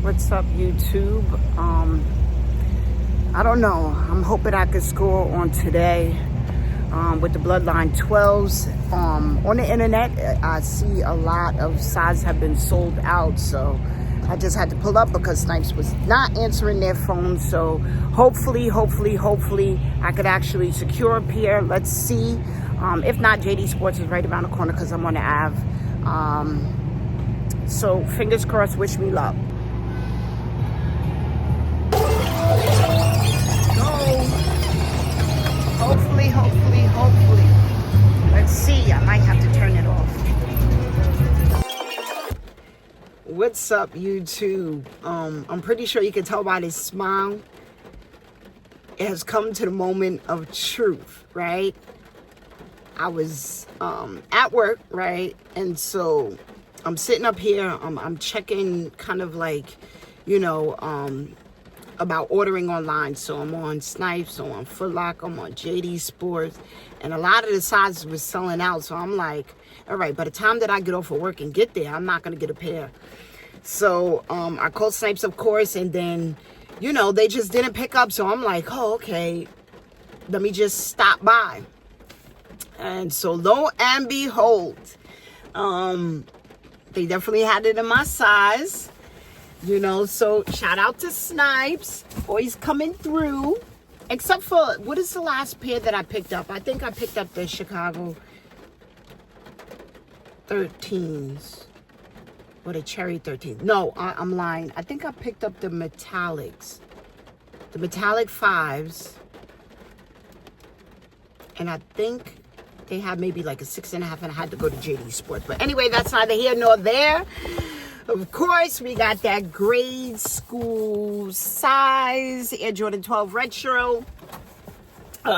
What's up, YouTube? I don't know. I'm hoping I could score on today with the Bloodline 12s. On the internet, I see a lot of sides have been sold out, so I just had to pull up because Snipes was not answering their phone. So hopefully, I could actually secure a pair. Let's see. If not, JD Sports is right around the corner because I'm on the Ave. So fingers crossed, wish me luck. Hopefully. Let's see. I might have to turn it off. What's up, YouTube? I'm pretty sure you can tell by this smile. It has come to the moment of truth, right? I was at work, right? And so I'm sitting up here. I'm checking kind of like, about ordering online. So I'm on Snipes, I'm on Foot Locker, I'm on JD Sports, and a lot of the sizes was selling out. So I'm like, all right, by the time that I get off of work and get there, I'm not gonna get a pair. So I called Snipes, of course, and then they just didn't pick up. So I'm like, oh, okay, let me just stop by. And so lo and behold, they definitely had it in my size. So shout out to Snipes, always coming through. Except for, what is the last pair that I picked up? I think I picked up the Chicago 13s. Or the Cherry 13s. No, I'm lying. I think I picked up the metallics. The metallic 5s. And I think they had maybe like a 6.5, and I had to go to JD Sports. But anyway, that's neither here nor there. Of course, we got that grade school size Air Jordan 12 Retro.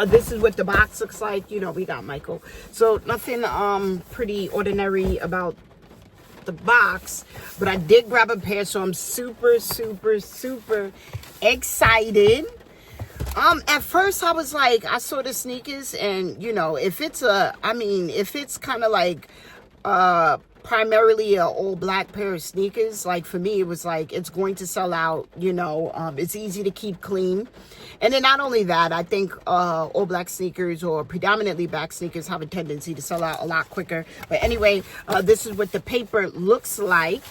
This is what the box looks like. We got Michael. So nothing pretty ordinary about the box. But I did grab a pair, so I'm super excited. At first I was like, I saw the sneakers, and if it's kind of like primarily a all black pair of sneakers, like for me it was like it's going to sell out. It's easy to keep clean, and then not only that, I think all black sneakers or predominantly black sneakers have a tendency to sell out a lot quicker. But anyway, this is what the paper looks like.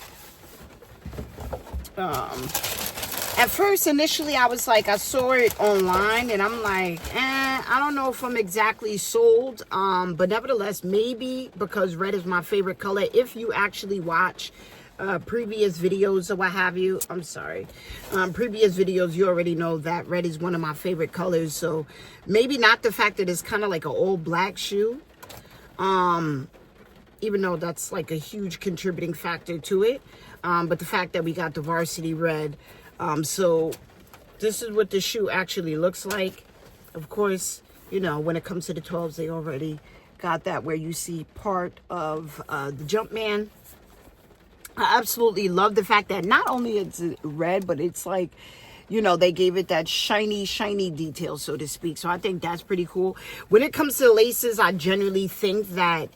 At first, initially, I was like, I saw it online, and I'm like, I don't know if I'm exactly sold. But nevertheless, maybe because red is my favorite color. If you actually watch previous videos or what have you, previous videos, you already know that red is one of my favorite colors. So maybe not the fact that it's kind of like an all black shoe. Even though that's like a huge contributing factor to it. But the fact that we got the varsity red. So this is what the shoe actually looks like. Of course, when it comes to the 12s, they already got that where you see part of the Jumpman. I absolutely love the fact that not only it's red, but it's like, they gave it that shiny detail, so to speak. So I think that's pretty cool. When it comes to laces, I generally think that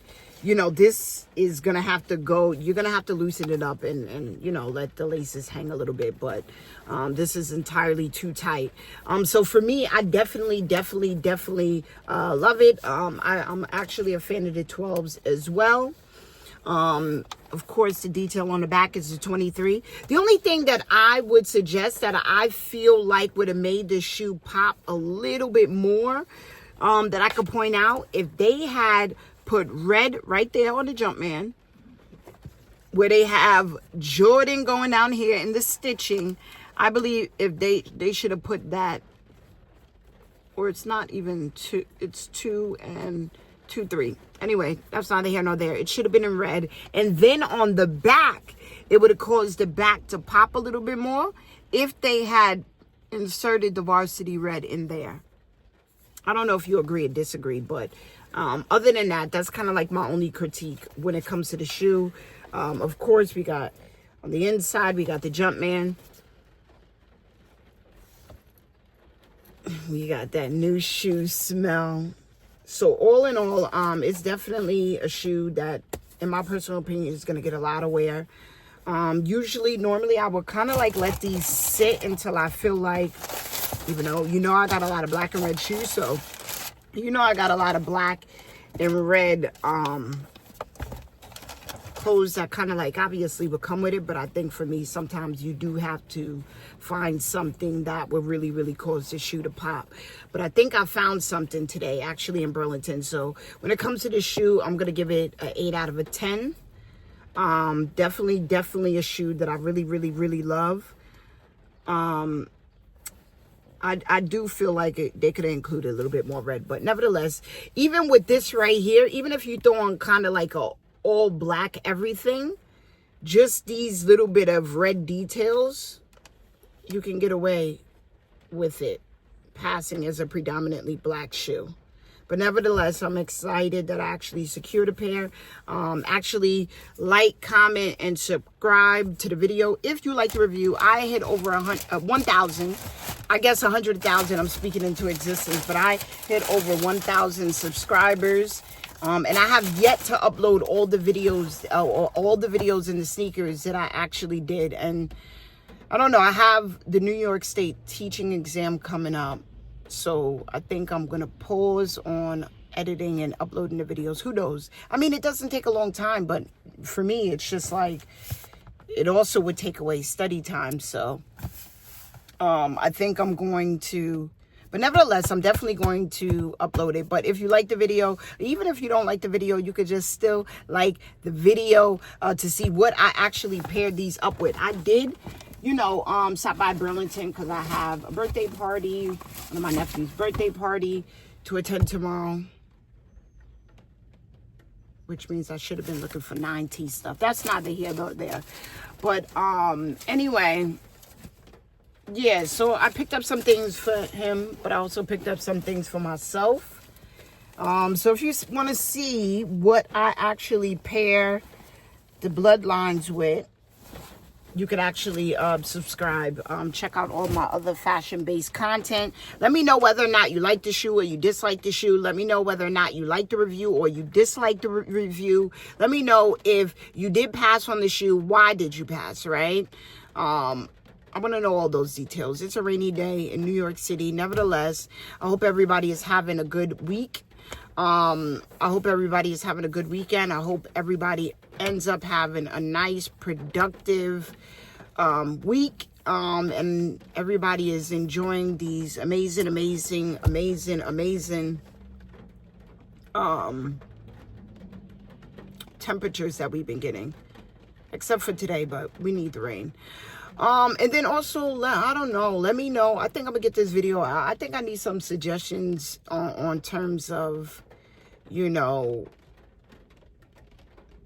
this is going to have to go, you're going to have to loosen it up and let the laces hang a little bit. But this is entirely too tight. So for me, I definitely love it. I'm actually a fan of the 12s as well. Of course, the detail on the back is the 23. The only thing that I would suggest that I feel like would have made this shoe pop a little bit more, that I could point out, if they had put red right there on the Jumpman, where they have Jordan going down here in the stitching. I believe if they should have put that, or it's not even 2, it's 2 and 2, 3. Anyway, that's neither here nor there. It should have been in red, and then on the back, it would have caused the back to pop a little bit more if they had inserted the varsity red in there. I don't know if you agree or disagree, but other than that, that's kind of like my only critique when it comes to the shoe. Of course, we got on the inside, we got the Jumpman. We got that new shoe smell. So all in all, it's definitely a shoe that, in my personal opinion, is going to get a lot of wear. Normally I would kind of like let these sit until I feel like, even though, I got a lot of black and red shoes. So, I got a lot of black and red, clothes that kind of like obviously would come with it. But I think for me, sometimes you do have to find something that will really, really cause the shoe to pop. But I think I found something today actually in Burlington. So when it comes to the shoe, I'm going to give it an 8 out of a 10. Definitely a shoe that I really, really, really love. I do feel like they could have included a little bit more red, but nevertheless, even with this right here, even if you throw on kind of like a all black everything, just these little bit of red details, you can get away with it passing as a predominantly black shoe. But nevertheless, I'm excited that I actually secured a pair. Actually, like, comment, and subscribe to the video. If you like the review, I hit over 1,000. I guess 100,000 I'm speaking into existence. But I hit over 1,000 subscribers. And I have yet to upload all the videos, all the videos in the sneakers that I actually did. And I don't know, I have the New York State teaching exam coming up. So I think I'm going to pause on editing and uploading the videos. Who knows? I mean, it doesn't take a long time, but for me, it's just like, it also would take away study time. So I think I'm going to, but nevertheless, I'm definitely going to upload it. But if you like the video, even if you don't like the video, you could just still like the video to see what I actually paired these up with. I did, stop by Burlington because I have a birthday party, one of my nephew's birthday party to attend tomorrow. Which means I should have been looking for 9T stuff. That's neither here nor there. But anyway, yeah, so I picked up some things for him, but I also picked up some things for myself. So if you want to see what I actually pair the Bloodlines with, you could actually subscribe. Check out all my other fashion-based content. Let me know whether or not you like the shoe or you dislike the shoe. Let me know whether or not you like the review or you dislike the review. Let me know if you did pass on the shoe. Why did you pass, right? I want to know all those details. It's a rainy day in New York City. Nevertheless, I hope everybody is having a good week. I hope everybody is having a good weekend. I hope everybody ends up having a nice, productive week. And everybody is enjoying these amazing temperatures that we've been getting. Except for today, but we need the rain. And then also, I don't know, let me know. I think I'm gonna get this video out. I think I need some suggestions on terms of,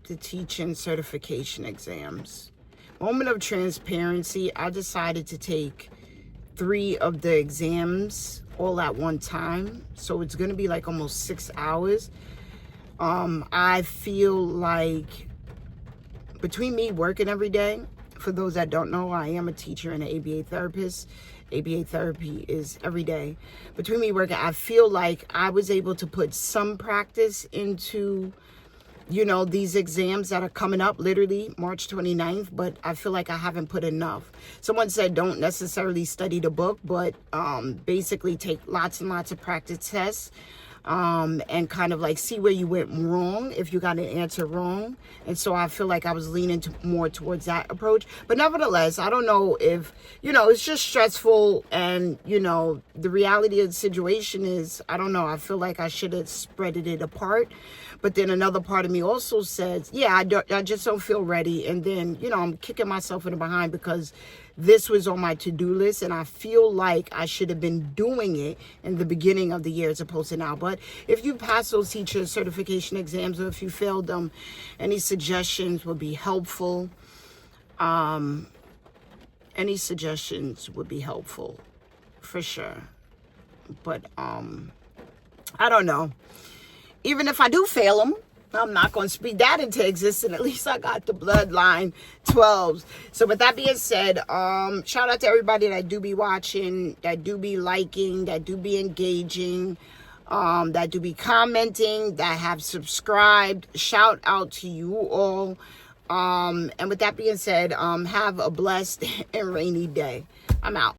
the teaching certification exams. Moment of transparency, I decided to take 3 of the exams all at one time. So it's gonna be like almost 6 hours. I feel like between me working every day, for those that don't know, I am a teacher and an ABA therapist. ABA therapy is every day. Between me working, I feel like I was able to put some practice into, these exams that are coming up, literally March 29th, but I feel like I haven't put enough. Someone said don't necessarily study the book, but basically take lots and lots of practice tests. And kind of like see where you went wrong if you got an answer wrong. And so I feel like I was leaning more towards that approach. But nevertheless, I don't know if, it's just stressful. And, the reality of the situation is, I don't know, I feel like I should have spreaded it apart. But then another part of me also says, yeah, I just don't feel ready. And then, I'm kicking myself in the behind because this was on my to-do list, and I feel like I should have been doing it in the beginning of the year as opposed to now. But if you pass those teacher certification exams or if you failed them, any suggestions would be helpful. Any suggestions would be helpful for sure. But I don't know. Even if I do fail them, I'm not going to speak that into existence. At least I got the Bloodline 12s. So with that being said, shout out to everybody that do be watching, that do be liking, that do be engaging, that do be commenting, that have subscribed. Shout out to you all. And with that being said, have a blessed and rainy day. I'm out.